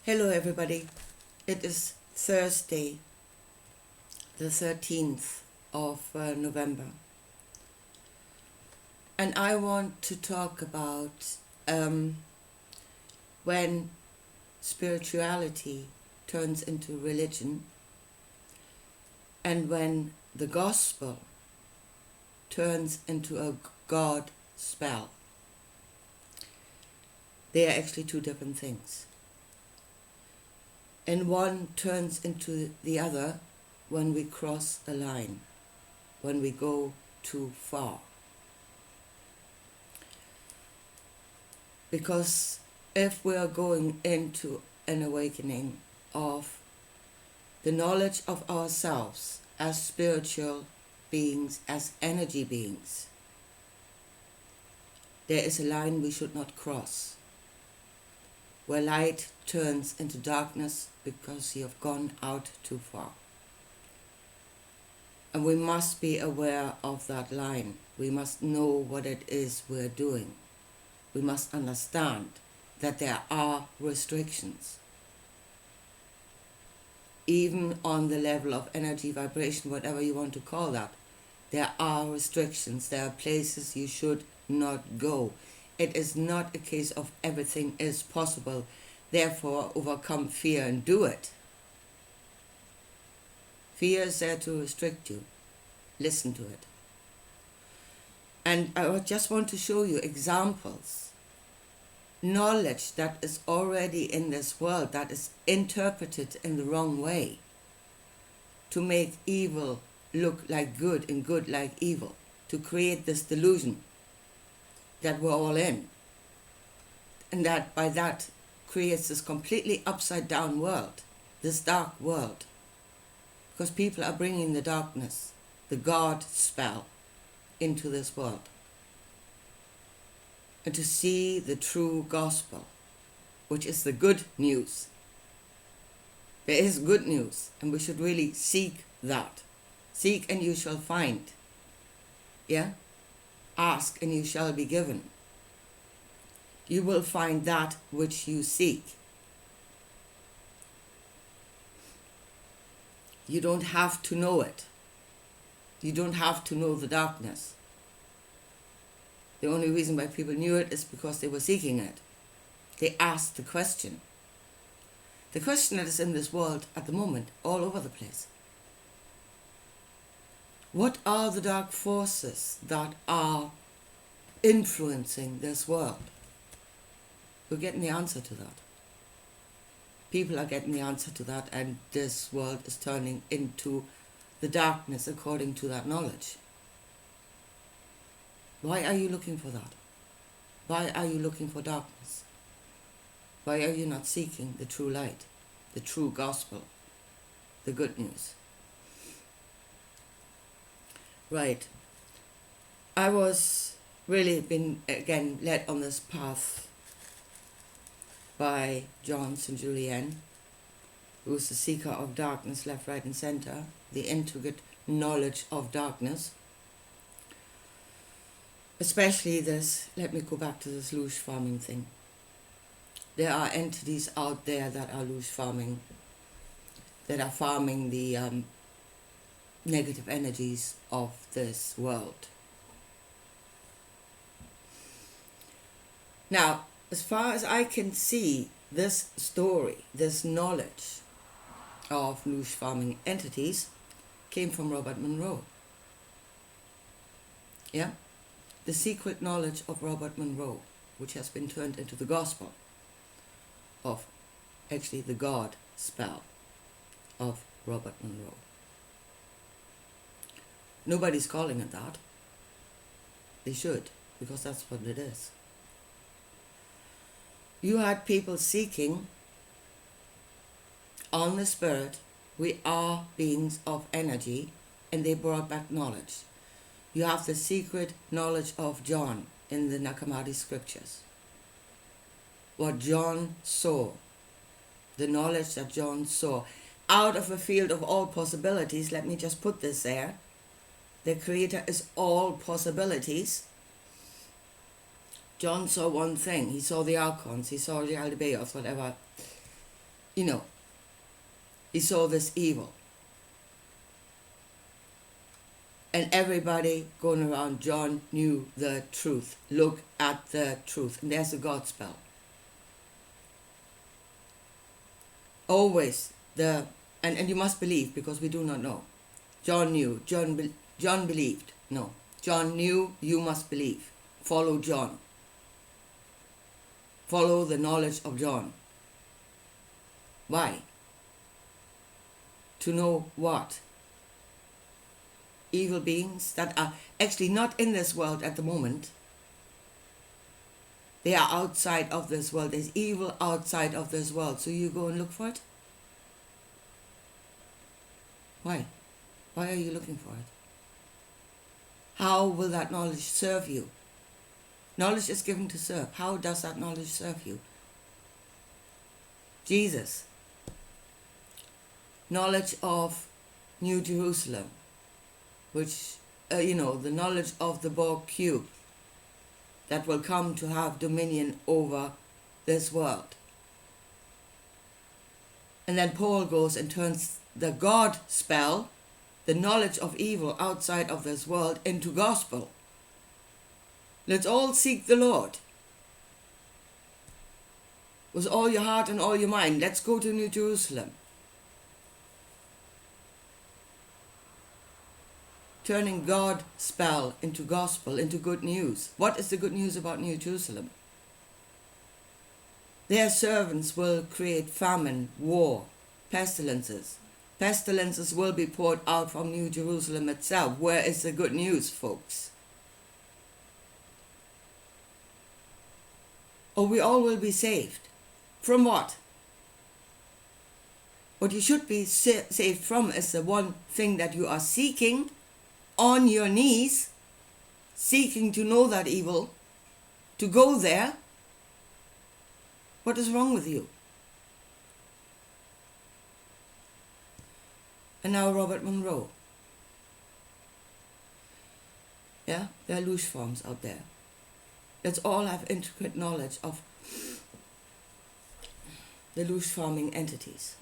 Hello, everybody. It is Thursday, the 13th of November, and I want to talk about when spirituality turns into religion and when the gospel turns into a God spell. They are actually two different things. And one turns into the other when we cross a line, when we go too far. Because if we are going into an awakening of the knowledge of ourselves as spiritual beings, as energy beings, there is a line we should not cross, where light turns into darkness because you have gone out too far. And we must be aware of that line. We must know what it is we're doing. We must understand that there are restrictions. Even on the level of energy, vibration, whatever you want to call that, there are restrictions. There are places you should not go. It is not a case of everything is possible, therefore overcome fear and do it. Fear is there to restrict you. Listen to it. And I just want to show you examples. Knowledge that is already in this world that is interpreted in the wrong way to make evil look like good and good like evil, to create this delusion that we're all in, and that by that creates this completely upside down world, this dark world, because people are bringing the darkness, the God spell, into this world. And to see the true gospel, which is the good news. There is good news, and we should really seek that. Seek and you shall find. Yeah? Ask and you shall be given. You will find that which you seek. You don't have to know it. You don't have to know the darkness. The only reason why people knew it is because they were seeking it. They asked the question. The question that is in this world at the moment, all over the place. What are the dark forces that are influencing this world? We're getting the answer to that. People are getting the answer to that, and this world is turning into the darkness according to that knowledge. Why are you looking for that? Why are you looking for darkness? Why are you not seeking the true light, the true gospel, the good news? Right. I was really been again led on this path by John St. Julian, who's the seeker of darkness, left, right, and center, the intricate knowledge of darkness. Especially this, let me go back to this louche farming thing. There are entities out there that are louche farming, that are farming the negative energies of this world. Now, as far as I can see, this story, this knowledge of louche farming entities came from Robert Monroe. Yeah? The secret knowledge of Robert Monroe, which has been turned into the gospel of actually the God spell of Robert Monroe. Nobody's calling it that. They should, because that's what it is. You had people seeking on the spirit, we are beings of energy, and they brought back knowledge. You have the secret knowledge of John in the Nag Hammadi scriptures. What John saw, the knowledge that John saw, out of a field of all possibilities, let me just put this there. The Creator is all possibilities. John saw one thing. He saw the archons, he saw the Aldebaoth, whatever. you know, he saw this evil. And everybody going around, John knew the truth. Look at the truth. And there's the God spell. Always and you must believe, because we do not know. John knew. John believed. No. John knew, you must believe. Follow John. Follow the knowledge of John. Why? To know what? Evil beings that are actually not in this world at the moment. They are outside of this world. There's evil outside of this world. So you go and look for it? Why? Why are you looking for it? How will that knowledge serve you? Knowledge is given to serve. How does that knowledge serve you? Jesus. Knowledge of New Jerusalem, which, the knowledge of the Borg cube that will come to have dominion over this world. And then Paul goes and turns the God spell, the knowledge of evil outside of this world, into gospel. Let's all seek the Lord with all your heart and all your mind. Let's go to New Jerusalem. Turning God spell into gospel, into good news. What is the good news about New Jerusalem? Their servants will create famine, war, pestilences. Pestilences will be poured out from New Jerusalem itself. Where is the good news, folks? Or we all will be saved. From what? What you should be saved from is the one thing that you are seeking on your knees, seeking to know that evil, to go there. What is wrong with you? And now Robert Monroe. Yeah, there are loose forms out there. Let's all have intricate knowledge of the loose forming entities.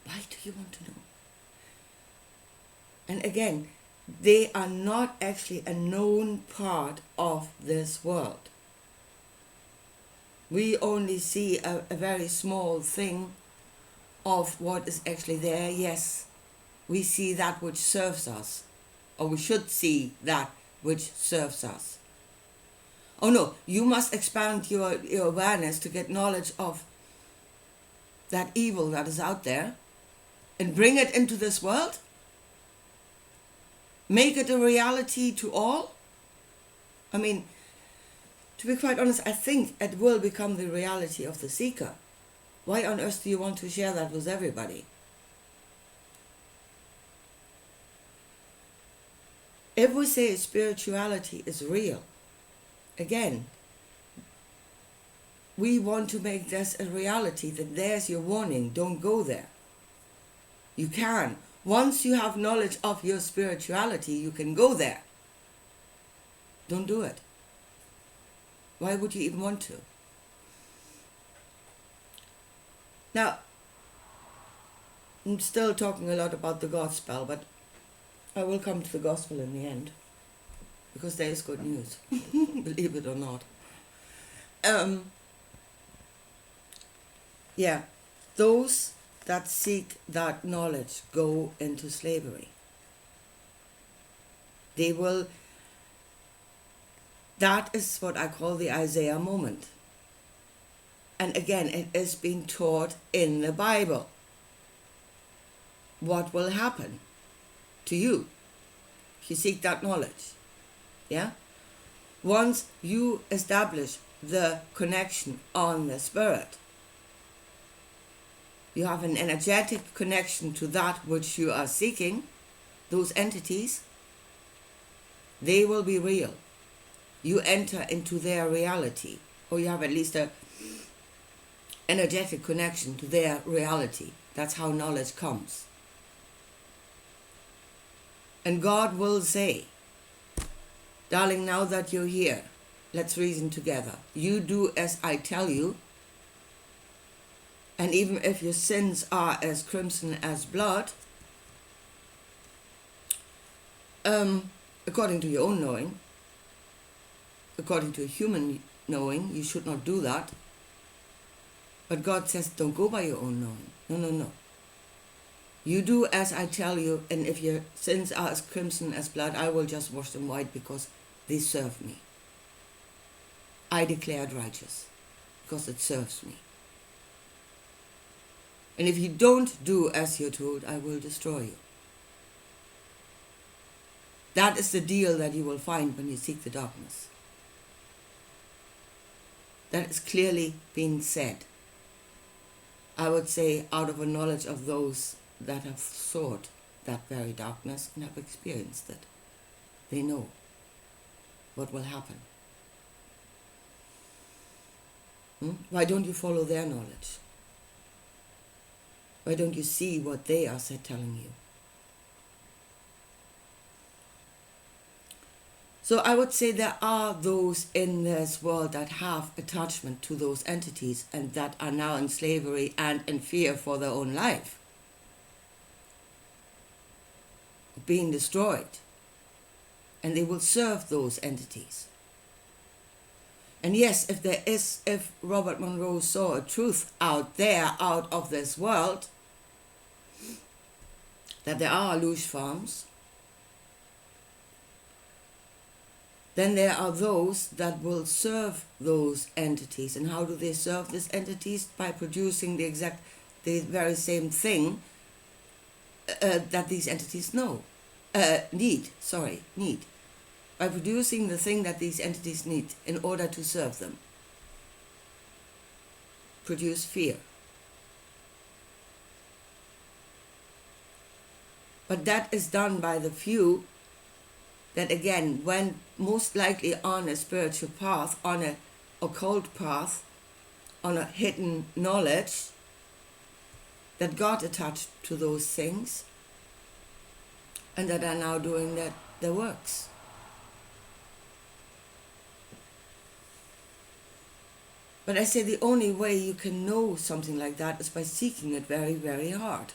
Why do you want to know? And again, they are not actually a known part of this world. We only see a very small thing of what is actually there. Yes, we see that which serves us, or we should see that which serves us. Oh no, you must expand your awareness to get knowledge of that evil that is out there and bring it into this world. Make it a reality to all. I mean, to be quite honest, I think it will become the reality of the seeker. Why on earth do you want to share that with everybody? If we say spirituality is real, again, we want to make this a reality, that there's your warning, don't go there. You can. Once you have knowledge of your spirituality, you can go there. Don't do it. Why would you even want to? Now, I'm still talking a lot about the gospel, but I will come to the gospel in the end, because there is good news, believe it or not. Those that seek that knowledge go into slavery. That is what I call the Isaiah moment. And again, it is being taught in the Bible. What will happen to you if you seek that knowledge? Yeah? Once you establish the connection on the Spirit, you have an energetic connection to that which you are seeking, those entities, they will be real. You enter into their reality, or you have at least an energetic connection to their reality. That's how knowledge comes. And God will say, darling, now that you're here, let's reason together. You do as I tell you, And even if your sins are as crimson as blood, according to your own knowing, according to a human knowing, you should not do that. But God says, don't go by your own knowing. No, no, no. You do as I tell you, and if your sins are as crimson as blood, I will just wash them white because they serve me. I declare it righteous because it serves me. And if you don't do as you're told, I will destroy you. That is the deal that you will find when you seek the darkness. That is clearly being said. I would say out of a knowledge of those that have sought that very darkness and have experienced it. They know what will happen. Why don't you follow their knowledge? Why don't you see what they are telling you? So I would say there are those in this world that have attachment to those entities and that are now in slavery and in fear for their own life, being destroyed, and they will serve those entities. And yes, if Robert Monroe saw a truth out there, out of this world, that there are luge farms, then there are those that will serve those entities. And how do they serve these entities? By producing the very same thing that these entities need. By producing the thing that these entities need in order to serve them. Produce fear. But that is done by the few that, again, when most likely on a spiritual path, on an occult path, on a hidden knowledge, that God attached to those things and that are now doing their works. But I say the only way you can know something like that is by seeking it very, very hard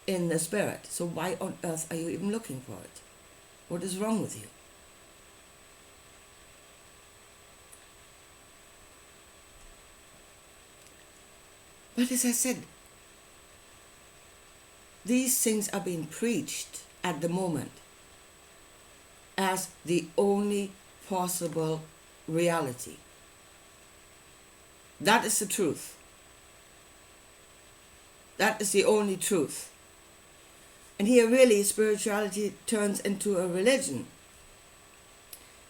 in the spirit. So why on earth are you even looking for it? What is wrong with you? But as I said, these things are being preached at the moment as the only possible reality. That is the truth. That is the only truth. And here really spirituality turns into a religion.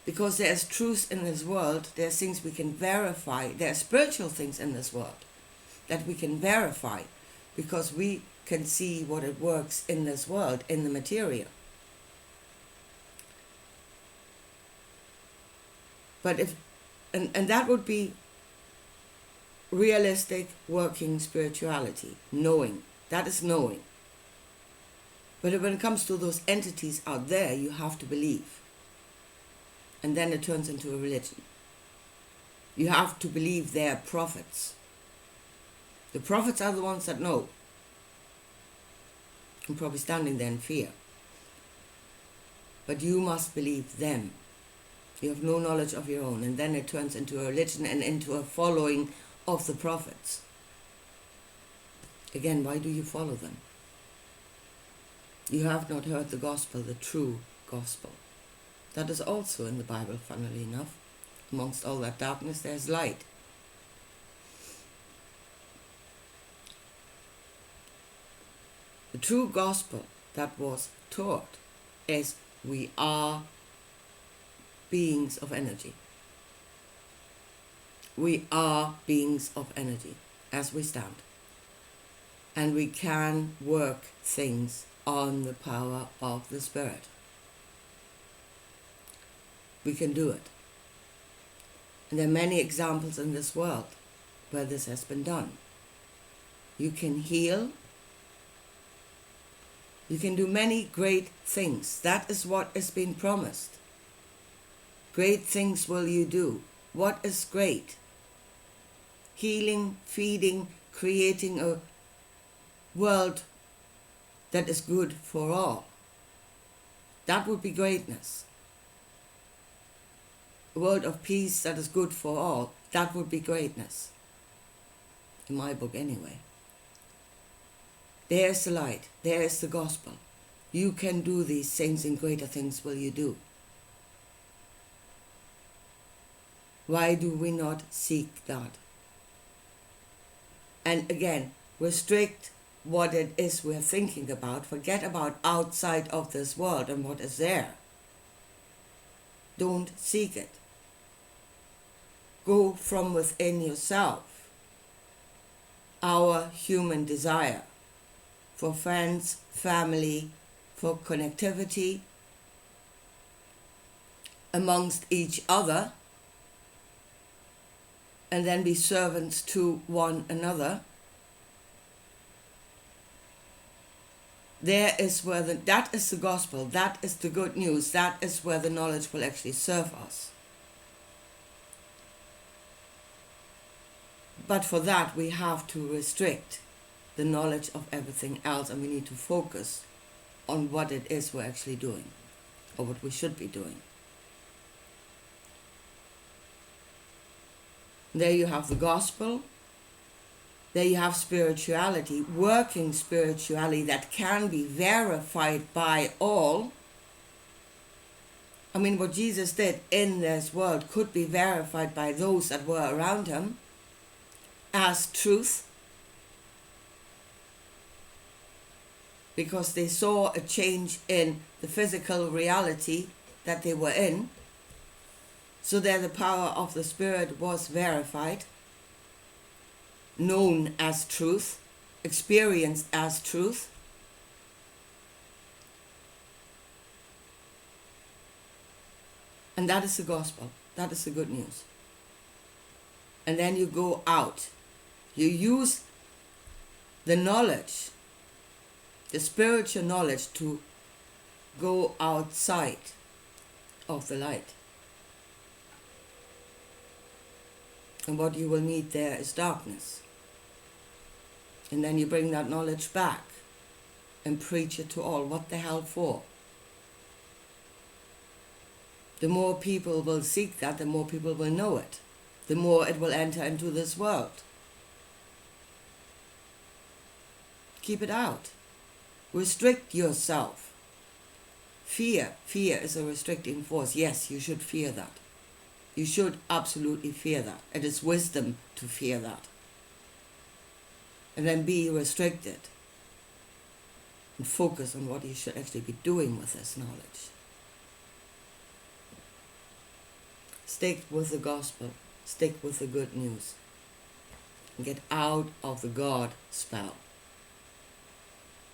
Because there's truth in this world, there's things we can verify, there are spiritual things in this world that we can verify because we can see what it works in this world, in the material. But and that would be realistic working spirituality, knowing. That is knowing. But when it comes to those entities out there, you have to believe. And then it turns into a religion. You have to believe they are prophets. The prophets are the ones that know. I'm probably standing there in fear. But you must believe them. You have no knowledge of your own. And then it turns into a religion and into a following of the prophets. Again, why do you follow them? You have not heard the gospel, the true gospel. That is also in the Bible, funnily enough. Amongst all that darkness, there's light. The true gospel that was taught is we are beings of energy. We are beings of energy as we stand. And we can work things on the power of the Spirit. We can do it. And there are many examples in this world where this has been done. You can heal. You can do many great things. That is what is being promised. Great things will you do. What is great? healing, feeding, creating a world that is good for all. That would be greatness. A world of peace that is good for all. That would be greatness. In my book anyway. There's the light. There's the gospel. You can do these things, and greater things will you do. Why do we not seek that? And again, restrict what it is we're thinking about. Forget about outside of this world and what is there. Don't seek it. Go from within yourself. Our human desire for friends, family, for connectivity amongst each other, and then be servants to one another. That is the gospel, that is the good news, that is where the knowledge will actually serve us. But for that we have to restrict the knowledge of everything else, and we need to focus on what it is we're actually doing, or what we should be doing. There you have the gospel. There you have spirituality, working spirituality that can be verified by all. I mean, what Jesus did in this world could be verified by those that were around him as truth, because they saw a change in the physical reality that they were in. So there the power of the Spirit was verified, known as truth, experienced as truth. And that is the gospel. That is the good news. And then you go out. You use the knowledge, the spiritual knowledge, to go outside of the light. And what you will meet there is darkness. And then you bring that knowledge back and preach it to all. What the hell for? The more people will seek that, the more people will know it. The more it will enter into this world. Keep it out. Restrict yourself. Fear is a restricting force. Yes, you should fear that. You should absolutely fear that. It is wisdom to fear that. And then be restricted. And focus on what you should actually be doing with this knowledge. Stick with the gospel. Stick with the good news. And get out of the God spell.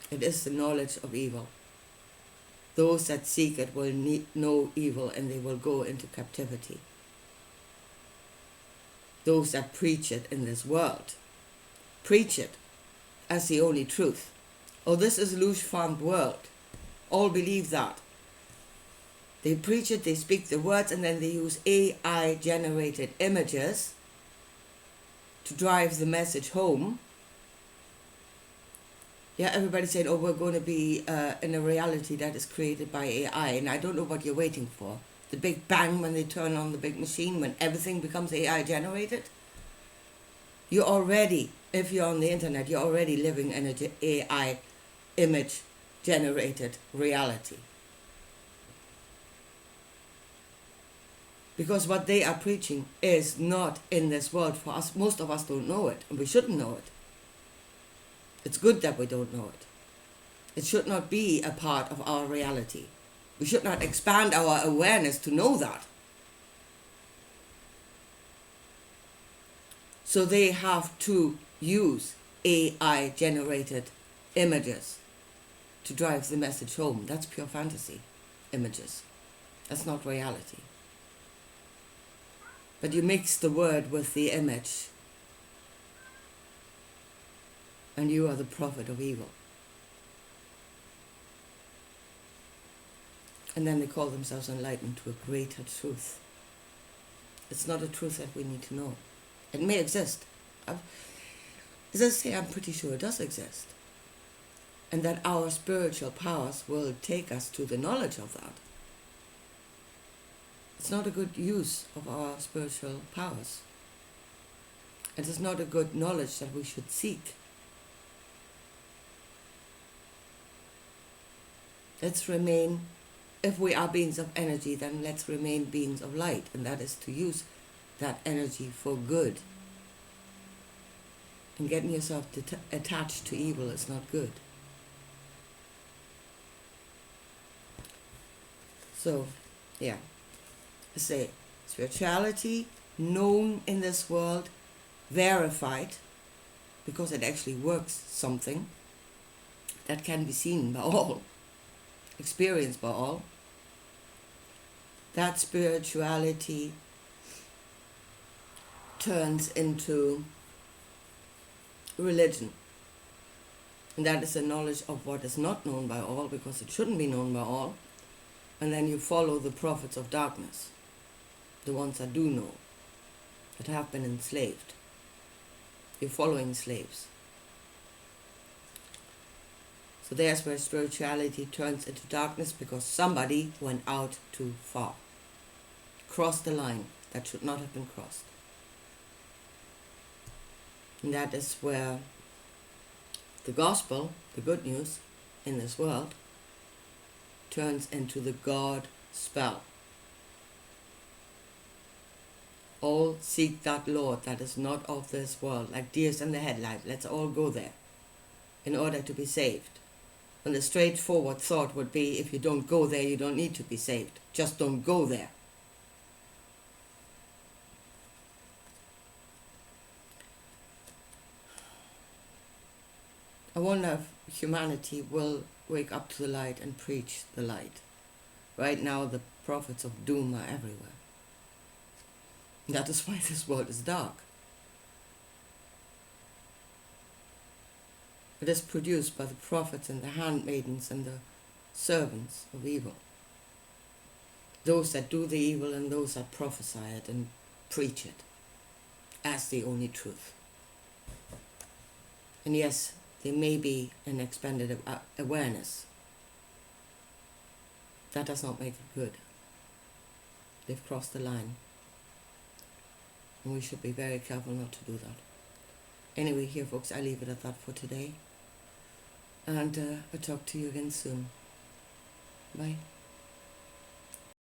It is the knowledge of evil. Those that seek it will know evil, and they will go into captivity. Those that preach it in this world preach it as the only truth. Oh, this is a loose-farmed world. All believe that. They preach it, they speak the words, and then they use AI-generated images to drive the message home. Yeah, everybody's saying, oh, we're going to be in a reality that is created by AI, and I don't know what you're waiting for. The big bang when they turn on the big machine, when everything becomes AI generated. You're already, if you're on the internet, you're already living in an AI image generated reality. Because what they are preaching is not in this world for us. Most of us don't know it, and we shouldn't know it. It's good that we don't know it. It should not be a part of our reality. We should not expand our awareness to know that. So they have to use AI-generated images to drive the message home. That's pure fantasy images. That's not reality. But you mix the word with the image, and you are the prophet of evil. And then they call themselves enlightened to a greater truth. It's not a truth that we need to know. It may exist. As I say, I'm pretty sure it does exist. And that our spiritual powers will take us to the knowledge of that. It's not a good use of our spiritual powers. It is not a good knowledge that we should seek. Let's remain, if we are beings of energy, then let's remain beings of light, and that is to use that energy for good. And getting yourself attached to evil is not good. So, yeah, I say spirituality known in this world, verified, because it actually works, something that can be seen by all, experienced by all. That spirituality turns into religion. And that is the knowledge of what is not known by all, because it shouldn't be known by all. And then you follow the prophets of darkness, the ones that do know, that have been enslaved. You're following slaves. So there's where spirituality turns into darkness, because somebody went out too far, crossed the line that should not have been crossed. And that is where the gospel, the good news in this world, turns into the God spell. All seek that Lord that is not of this world, like deers in the headlight. Let's all go there in order to be saved. And the straightforward thought would be, if you don't go there, you don't need to be saved. Just don't go there. I wonder if humanity will wake up to the light and preach the light. Right now, the prophets of doom are everywhere. That is why this world is dark. It is produced by the prophets and the handmaidens and the servants of evil. Those that do the evil and those that prophesy it and preach it as the only truth. And yes, there may be an expanded awareness. That does not make it good. They've crossed the line. And we should be very careful not to do that. Anyway, here folks, I leave it at that for today. And I'll talk to you again soon. Bye.